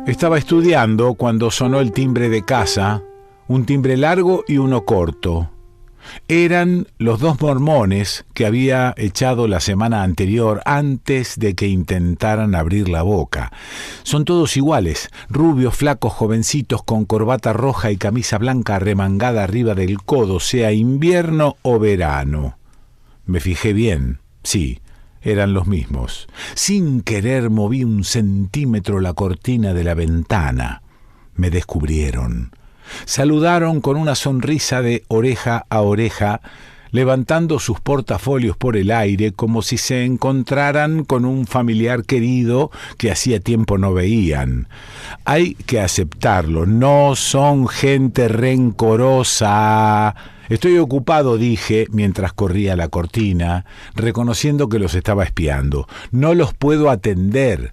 Estaba estudiando cuando sonó el timbre de casa, un timbre largo y uno corto. Eran los dos mormones que había echado la semana anterior antes de que intentaran abrir la boca. Son todos iguales, rubios, flacos, jovencitos, con corbata roja y camisa blanca arremangada arriba del codo, sea invierno o verano. Me fijé bien, sí, eran los mismos. Sin querer moví 1 centímetro la cortina de la ventana. Me descubrieron. Saludaron con una sonrisa de oreja a oreja, levantando sus portafolios por el aire como si se encontraran con un familiar querido que hacía tiempo no veían. Hay que aceptarlo, no son gente rencorosa. Estoy ocupado, dije, mientras corría la cortina, reconociendo que los estaba espiando. No los puedo atender.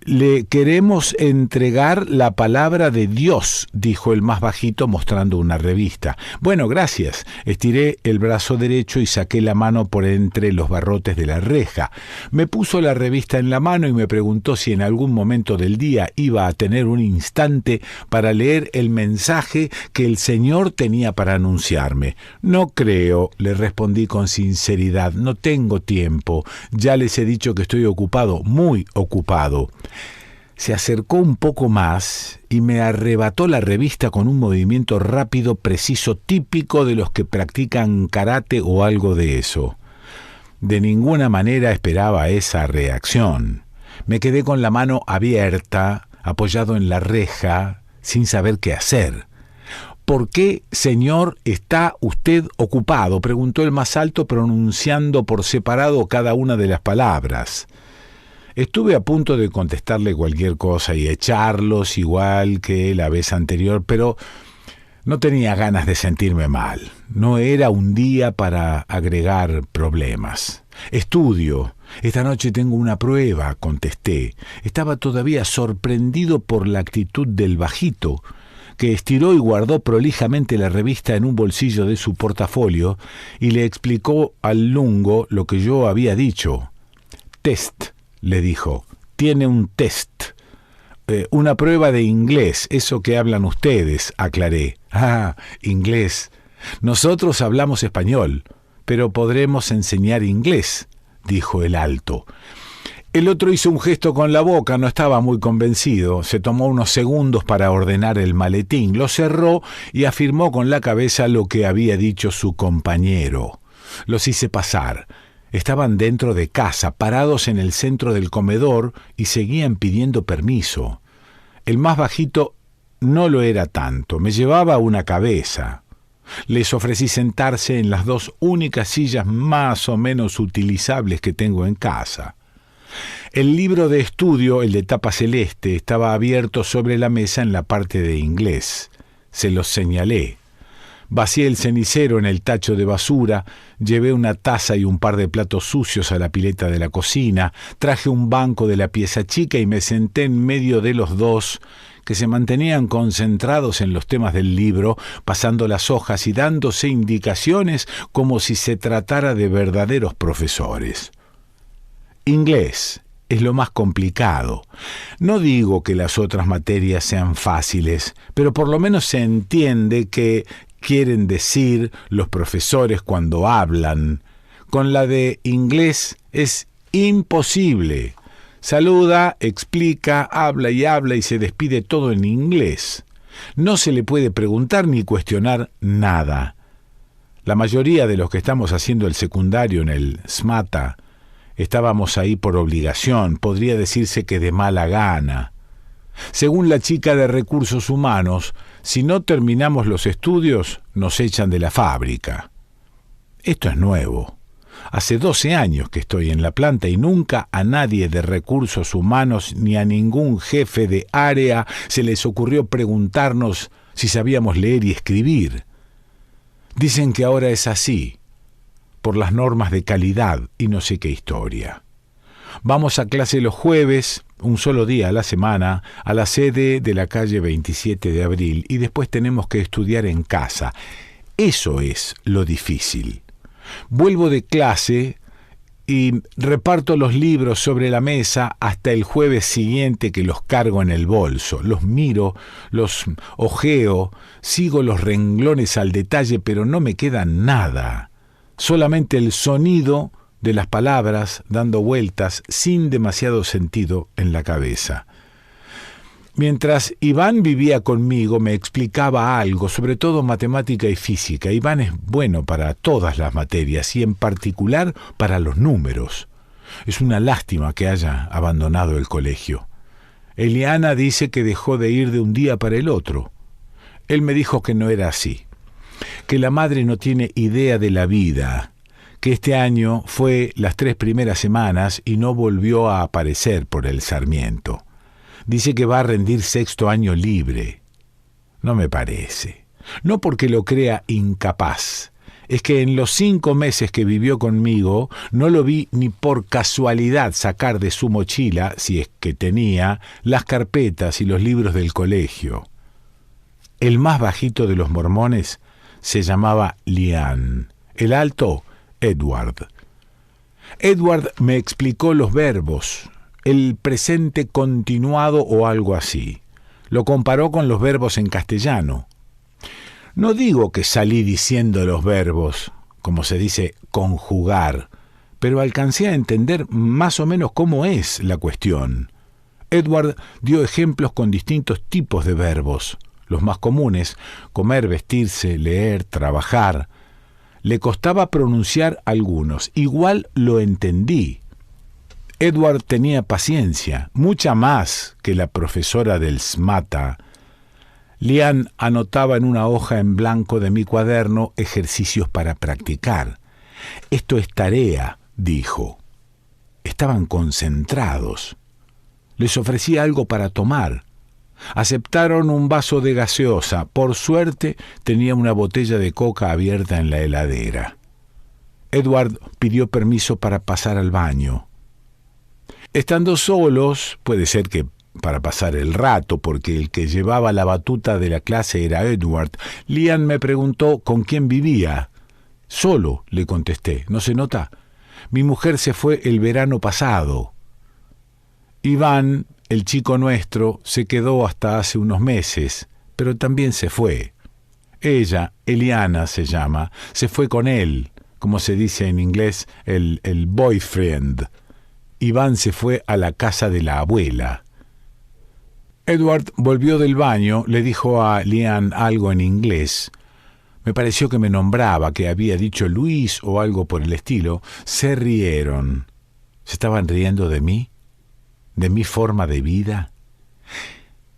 Le queremos entregar la palabra de Dios, dijo el más bajito mostrando una revista. Bueno, gracias. Estiré el brazo derecho y saqué la mano por entre los barrotes de la reja. Me puso la revista en la mano y me preguntó si en algún momento del día iba a tener un instante para leer el mensaje que el Señor tenía para anunciarme. No creo, le respondí con sinceridad. No tengo tiempo. Ya les he dicho que estoy ocupado, muy ocupado. Se acercó un poco más y me arrebató la revista con un movimiento rápido, preciso, típico de los que practican karate o algo de eso. De ninguna manera esperaba esa reacción. Me quedé con la mano abierta, apoyado en la reja, sin saber qué hacer. ¿Por qué, señor, está usted ocupado?, preguntó el más alto, pronunciando por separado cada una de las palabras. Estuve a punto de contestarle cualquier cosa y echarlos igual que la vez anterior, pero no tenía ganas de sentirme mal. No era un día para agregar problemas. Estudio. Esta noche tengo una prueba, contesté. Estaba todavía sorprendido por la actitud del bajito, que estiró y guardó prolijamente la revista en un bolsillo de su portafolio y le explicó al lungo lo que yo había dicho. Test, le dijo, tiene un test. Una prueba de inglés, eso que hablan ustedes, aclaré. Ah, inglés. Nosotros hablamos español, pero podremos enseñar inglés, dijo el alto. El otro hizo un gesto con la boca, no estaba muy convencido. Se tomó unos segundos para ordenar el maletín, lo cerró y afirmó con la cabeza lo que había dicho su compañero. Los hice pasar. Estaban dentro de casa, parados en el centro del comedor, y seguían pidiendo permiso. El más bajito no lo era tanto, me llevaba una cabeza. Les ofrecí sentarse en las 2 únicas sillas más o menos utilizables que tengo en casa. El libro de estudio, el de tapa celeste, estaba abierto sobre la mesa en la parte de inglés. Se los señalé. Vacié el cenicero en el tacho de basura, llevé una taza y un par de platos sucios a la pileta de la cocina, traje un banco de la pieza chica y me senté en medio de los dos, que se mantenían concentrados en los temas del libro, pasando las hojas y dándose indicaciones como si se tratara de verdaderos profesores. Inglés es lo más complicado. No digo que las otras materias sean fáciles, pero por lo menos se entiende qué quieren decir los profesores cuando hablan. Con la de inglés es imposible. Saluda, explica, habla y se despide todo en inglés. No se le puede preguntar ni cuestionar nada. La mayoría de los que estamos haciendo el secundario en el SMATA estábamos ahí por obligación, podría decirse que de mala gana. Según la chica de recursos humanos, si no terminamos los estudios, nos echan de la fábrica. Esto es nuevo. Hace 12 años que estoy en la planta y nunca a nadie de recursos humanos ni a ningún jefe de área se les ocurrió preguntarnos si sabíamos leer y escribir. Dicen que ahora es así, por las normas de calidad y no sé qué historia. Vamos a clase los jueves, un solo día a la semana, a la sede de la calle 27 de Abril, y después tenemos que estudiar en casa. Eso es lo difícil. Vuelvo de clase y reparto los libros sobre la mesa hasta el jueves siguiente que los cargo en el bolso. Los miro, los hojeo, sigo los renglones al detalle, pero no me queda nada. Solamente el sonido de las palabras dando vueltas sin demasiado sentido en la cabeza. Mientras Iván vivía conmigo, me explicaba algo, sobre todo matemática y física. Iván es bueno para todas las materias y en particular para los números. Es una lástima que haya abandonado el colegio. Eliana dice que dejó de ir de un día para el otro. Él me dijo que no era así, que la madre no tiene idea de la vida, que este año fue las 3 primeras semanas y no volvió a aparecer por el Sarmiento. Dice que va a rendir 6º año libre. No me parece. No porque lo crea incapaz. Es que en los 5 meses que vivió conmigo no lo vi ni por casualidad sacar de su mochila, si es que tenía, las carpetas y los libros del colegio. El más bajito de los mormones se llamaba Lian. El alto, Edward. Edward me explicó los verbos, el presente continuado o algo así. Lo comparó con los verbos en castellano. No digo que salí diciendo los verbos, como se dice conjugar, pero alcancé a entender más o menos cómo es la cuestión. Edward dio ejemplos con distintos tipos de verbos, los más comunes: comer, vestirse, leer, trabajar. Le costaba pronunciar algunos, igual lo entendí. Edward tenía paciencia, mucha más que la profesora del SMATA. Lian anotaba en una hoja en blanco de mi cuaderno ejercicios para practicar. «Esto es tarea», dijo. Estaban concentrados. Les ofrecí algo para tomar. Aceptaron un vaso de gaseosa. Por suerte tenía una botella de coca abierta en la heladera. Edward pidió permiso para pasar al baño. Estando solos, puede ser que para pasar el rato, porque el que llevaba la batuta de la clase era Edward, Lian me preguntó con quién vivía. «Solo», le contesté. «¿No se nota? Mi mujer se fue el verano pasado». Iván, el chico nuestro, se quedó hasta hace unos meses, pero también se fue. Ella, Eliana se llama, se fue con él, como se dice en inglés, el boyfriend. Iván se fue a la casa de la abuela. Edward volvió del baño, le dijo a Lian algo en inglés. Me pareció que me nombraba, que había dicho Luis o algo por el estilo. Se rieron. ¿Se estaban riendo de mí? ¿De mi forma de vida?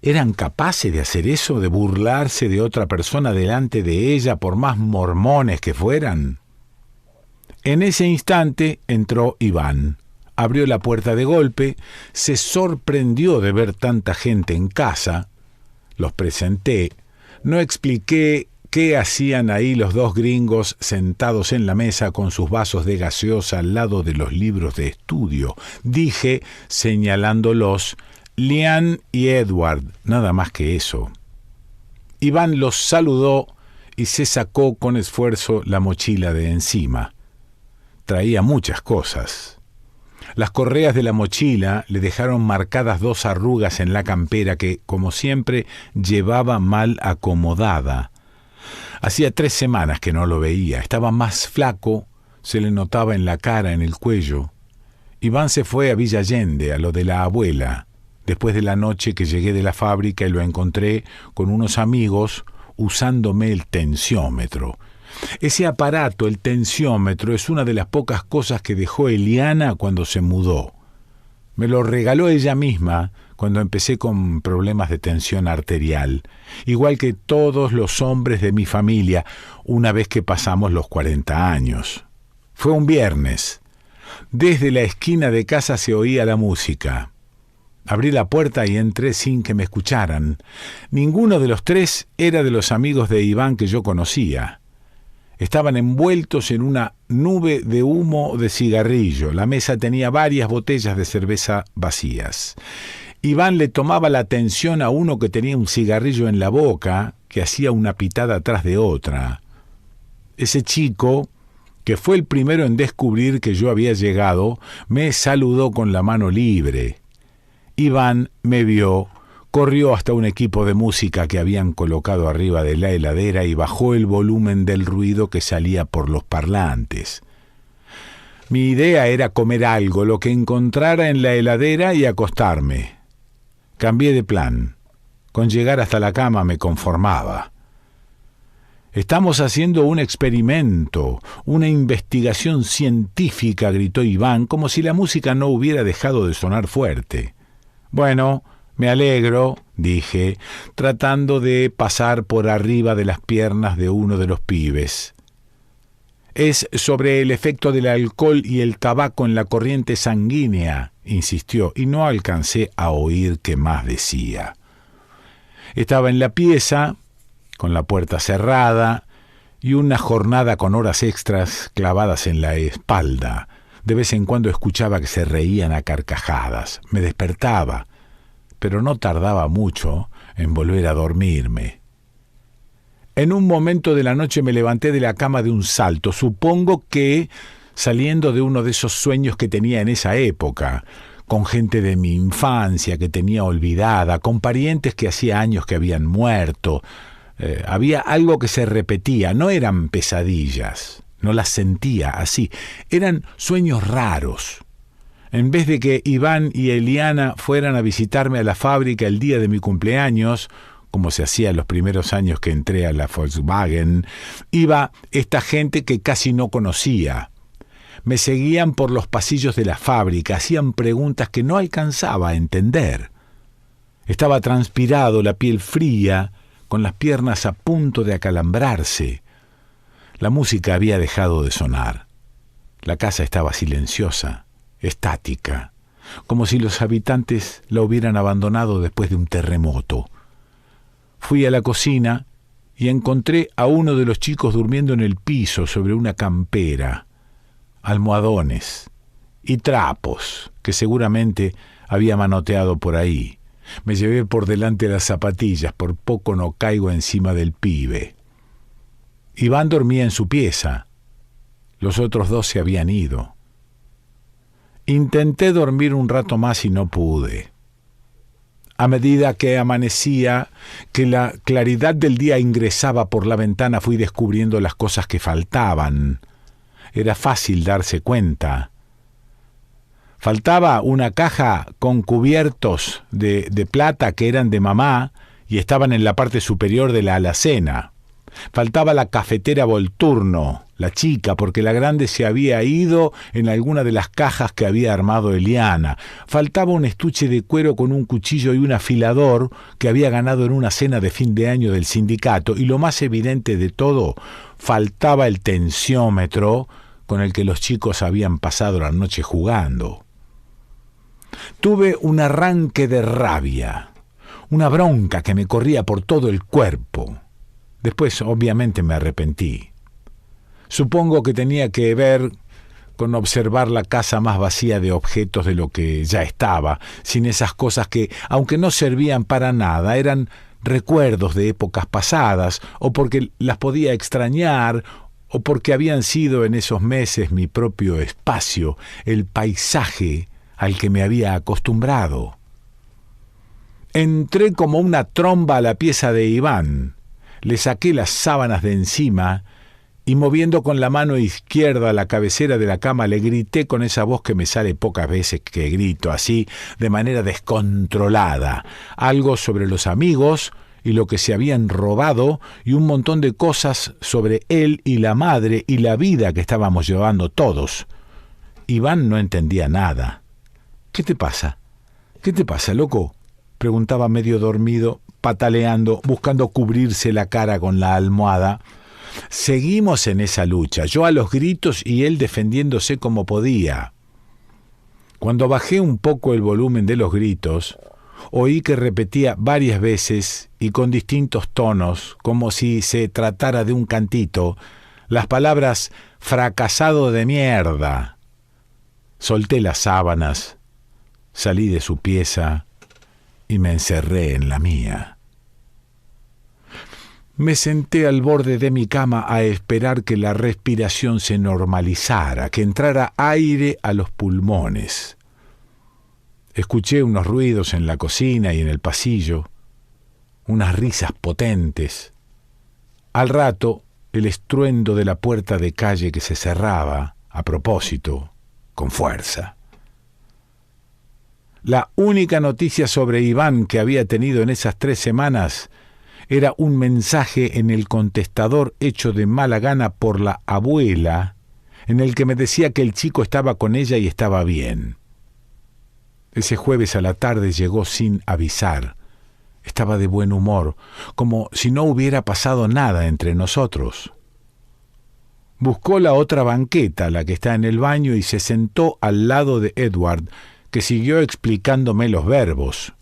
¿Eran capaces de hacer eso, de burlarse de otra persona delante de ella, por más mormones que fueran? En ese instante entró Iván. Abrió la puerta de golpe, se sorprendió de ver tanta gente en casa. Los presenté. No expliqué qué hacían ahí los 2 gringos sentados en la mesa con sus vasos de gaseosa al lado de los libros de estudio. Dije, señalándolos, Lian y Edward, nada más que eso. Iván los saludó y se sacó con esfuerzo la mochila de encima. Traía muchas cosas. Las correas de la mochila le dejaron marcadas 2 arrugas en la campera que, como siempre, llevaba mal acomodada. Hacía 3 semanas que no lo veía. Estaba más flaco, se le notaba en la cara, en el cuello. Iván se fue a Villa Allende, a lo de la abuela, después de la noche que llegué de la fábrica y lo encontré con unos amigos usándome el tensiómetro. Ese aparato, el tensiómetro, es una de las pocas cosas que dejó Eliana cuando se mudó. Me lo regaló ella misma cuando empecé con problemas de tensión arterial, igual que todos los hombres de mi familia, una vez que pasamos los 40 años. Fue un viernes. Desde la esquina de casa se oía la música. Abrí la puerta y entré sin que me escucharan. Ninguno de los 3 era de los amigos de Iván que yo conocía. Estaban envueltos en una nube de humo de cigarrillo. La mesa tenía varias botellas de cerveza vacías. Iván le tomaba la atención a uno que tenía un cigarrillo en la boca, que hacía una pitada tras de otra. Ese chico que fue el primero en descubrir que yo había llegado, me saludó con la mano libre. Iván me vio, corrió hasta un equipo de música que habían colocado arriba de la heladera y bajó el volumen del ruido que salía por los parlantes. Mi idea era comer algo, lo que encontrara en la heladera y acostarme. Cambié de plan. Con llegar hasta la cama me conformaba. «Estamos haciendo un experimento, una investigación científica», gritó Iván, como si la música no hubiera dejado de sonar fuerte. «Bueno, me alegro», dije, tratando de pasar por arriba de las piernas de uno de los pibes. «Es sobre el efecto del alcohol y el tabaco en la corriente sanguínea», insistió, y no alcancé a oír qué más decía. Estaba en la pieza, con la puerta cerrada, y una jornada con horas extras clavadas en la espalda. De vez en cuando escuchaba que se reían a carcajadas. Me despertaba, pero no tardaba mucho en volver a dormirme. En un momento de la noche me levanté de la cama de un salto, supongo que saliendo de uno de esos sueños que tenía en esa época, con gente de mi infancia que tenía olvidada, con parientes que hacía años que habían muerto. Había algo que se repetía, no eran pesadillas, no las sentía así, eran sueños raros. En vez de que Iván y Eliana fueran a visitarme a la fábrica el día de mi cumpleaños, como se hacía los primeros años que entré a la Volkswagen, iba esta gente que casi no conocía. Me seguían por los pasillos de la fábrica, hacían preguntas que no alcanzaba a entender. Estaba transpirado, la piel fría, con las piernas a punto de acalambrarse. La música había dejado de sonar. La casa estaba silenciosa, estática, como si los habitantes la hubieran abandonado después de un terremoto. Fui a la cocina y encontré a uno de los chicos durmiendo en el piso sobre una campera, almohadones y trapos que seguramente había manoteado por ahí. Me llevé por delante las zapatillas, por poco no caigo encima del pibe. Iván dormía en su pieza. Los otros dos se habían ido. Intenté dormir un rato más y no pude. A medida que amanecía, que la claridad del día ingresaba por la ventana, fui descubriendo las cosas que faltaban. Era fácil darse cuenta. Faltaba una caja con cubiertos de plata que eran de mamá y estaban en la parte superior de la alacena. Faltaba la cafetera Volturno, la chica, porque la grande se había ido en alguna de las cajas que había armado Eliana. Faltaba un estuche de cuero con un cuchillo y un afilador que había ganado en una cena de fin de año del sindicato. Y lo más evidente de todo, faltaba el tensiómetro con el que los chicos habían pasado la noche jugando. Tuve un arranque de rabia, una bronca que me corría por todo el cuerpo. Después, obviamente, me arrepentí. Supongo que tenía que ver con observar la casa más vacía de objetos de lo que ya estaba, sin esas cosas que, aunque no servían para nada, eran recuerdos de épocas pasadas, o porque las podía extrañar, o porque habían sido en esos meses mi propio espacio, el paisaje al que me había acostumbrado. Entré como una tromba a la pieza de Iván, le saqué las sábanas de encima y moviendo con la mano izquierda la cabecera de la cama le grité con esa voz que me sale pocas veces que grito, así de manera descontrolada, algo sobre los amigos y lo que se habían robado y un montón de cosas sobre él y la madre y la vida que estábamos llevando todos. Iván no entendía nada. «¿Qué te pasa? ¿Qué te pasa, loco?», preguntaba medio dormido, pataleando, buscando cubrirse la cara con la almohada. Seguimos en esa lucha, yo a los gritos y él defendiéndose como podía. Cuando bajé un poco el volumen de los gritos, oí que repetía varias veces y con distintos tonos, como si se tratara de un cantito, las palabras «fracasado de mierda». Solté las sábanas, salí de su pieza y me encerré en la mía. Me senté al borde de mi cama a esperar que la respiración se normalizara, que entrara aire a los pulmones. Escuché unos ruidos en la cocina y en el pasillo, unas risas potentes. Al rato, el estruendo de la puerta de calle que se cerraba, a propósito, con fuerza. La única noticia sobre Iván que había tenido en esas 3 semanas era un mensaje en el contestador hecho de mala gana por la abuela, en el que me decía que el chico estaba con ella y estaba bien. Ese jueves a la tarde llegó sin avisar. Estaba de buen humor, como si no hubiera pasado nada entre nosotros. Buscó la otra banqueta, la que está en el baño, y se sentó al lado de Edward, que siguió explicándome los verbos.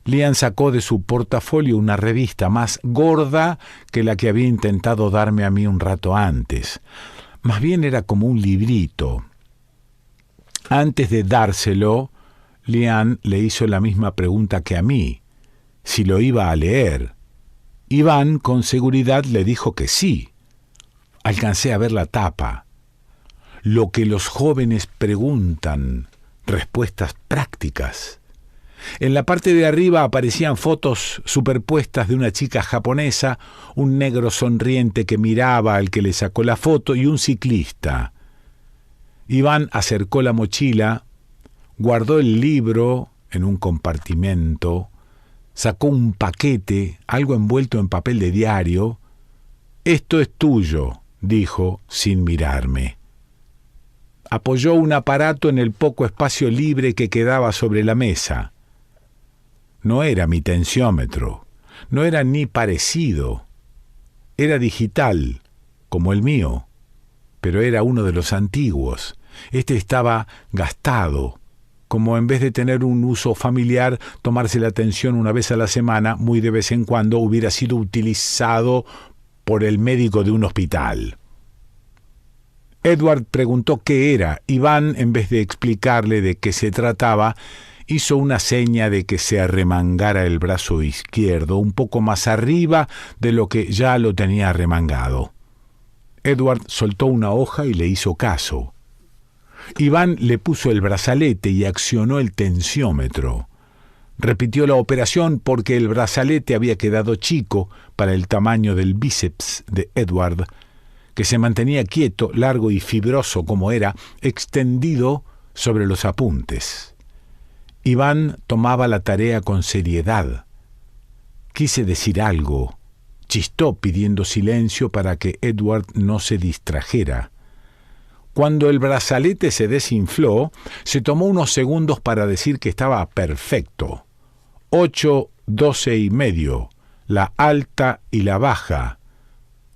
Lian sacó de su portafolio una revista más gorda que la que había intentado darme a mí un rato antes. Más bien era como un librito. Antes de dárselo, Lian le hizo la misma pregunta que a mí, si lo iba a leer. Iván con seguridad le dijo que sí. Alcancé a ver la tapa. Lo que los jóvenes preguntan, respuestas prácticas. En la parte de arriba aparecían fotos superpuestas de una chica japonesa, un negro sonriente que miraba al que le sacó la foto y un ciclista. Iván acercó la mochila, guardó el libro en un compartimento, sacó un paquete, algo envuelto en papel de diario. «Esto es tuyo», dijo sin mirarme. Apoyó un aparato en el poco espacio libre que quedaba sobre la mesa. No era mi tensiómetro, no era ni parecido. Era digital, como el mío, pero era uno de los antiguos. Este estaba gastado, como en vez de tener un uso familiar, tomarse la tensión una vez a la semana, muy de vez en cuando, hubiera sido utilizado por el médico de un hospital. Edward preguntó qué era. Iván, en vez de explicarle de qué se trataba, hizo una seña de que se arremangara el brazo izquierdo, un poco más arriba de lo que ya lo tenía arremangado. Edward soltó una hoja y le hizo caso. Iván le puso el brazalete y accionó el tensiómetro. Repitió la operación porque el brazalete había quedado chico para el tamaño del bíceps de Edward, que se mantenía quieto, largo y fibroso como era, extendido sobre los apuntes. Iván tomaba la tarea con seriedad. Quise decir algo. Chistó pidiendo silencio para que Edward no se distrajera. Cuando el brazalete se desinfló, se tomó unos segundos para decir que estaba perfecto. 8, 12 y medio, la alta y la baja.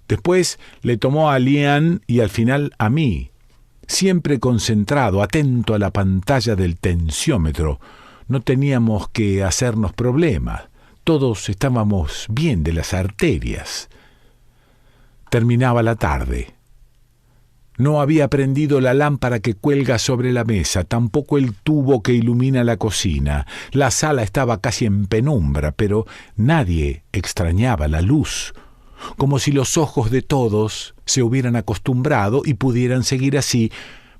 Después le tomó a Lian y al final a mí. Siempre concentrado, atento a la pantalla del tensiómetro. No teníamos que hacernos problemas. Todos estábamos bien de las arterias. Terminaba la tarde. No había prendido la lámpara que cuelga sobre la mesa, tampoco el tubo que ilumina la cocina. La sala estaba casi en penumbra, pero nadie extrañaba la luz, como si los ojos de todos se hubieran acostumbrado y pudieran seguir así,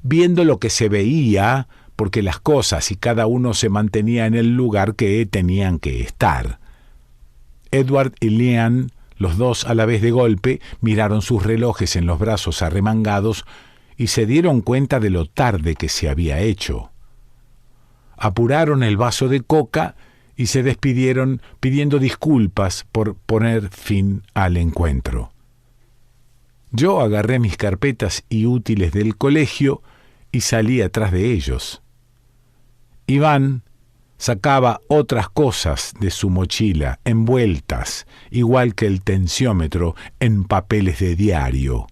viendo lo que se veía, porque las cosas y cada uno se mantenía en el lugar que tenían que estar. Edward y Lian, los dos a la vez de golpe, miraron sus relojes en los brazos arremangados y se dieron cuenta de lo tarde que se había hecho. Apuraron el vaso de coca y se despidieron pidiendo disculpas por poner fin al encuentro. Yo agarré mis carpetas y útiles del colegio y salí atrás de ellos. Iván sacaba otras cosas de su mochila, envueltas, igual que el tensiómetro, en papeles de diario.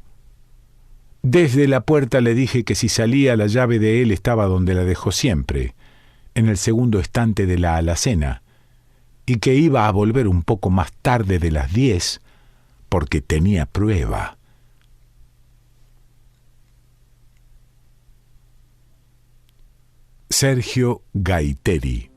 Desde la puerta le dije que si salía la llave de él estaba donde la dejó siempre, en el segundo estante de la alacena, y que iba a volver un poco más tarde de las 10 porque tenía prueba. Sergio Gaiteri.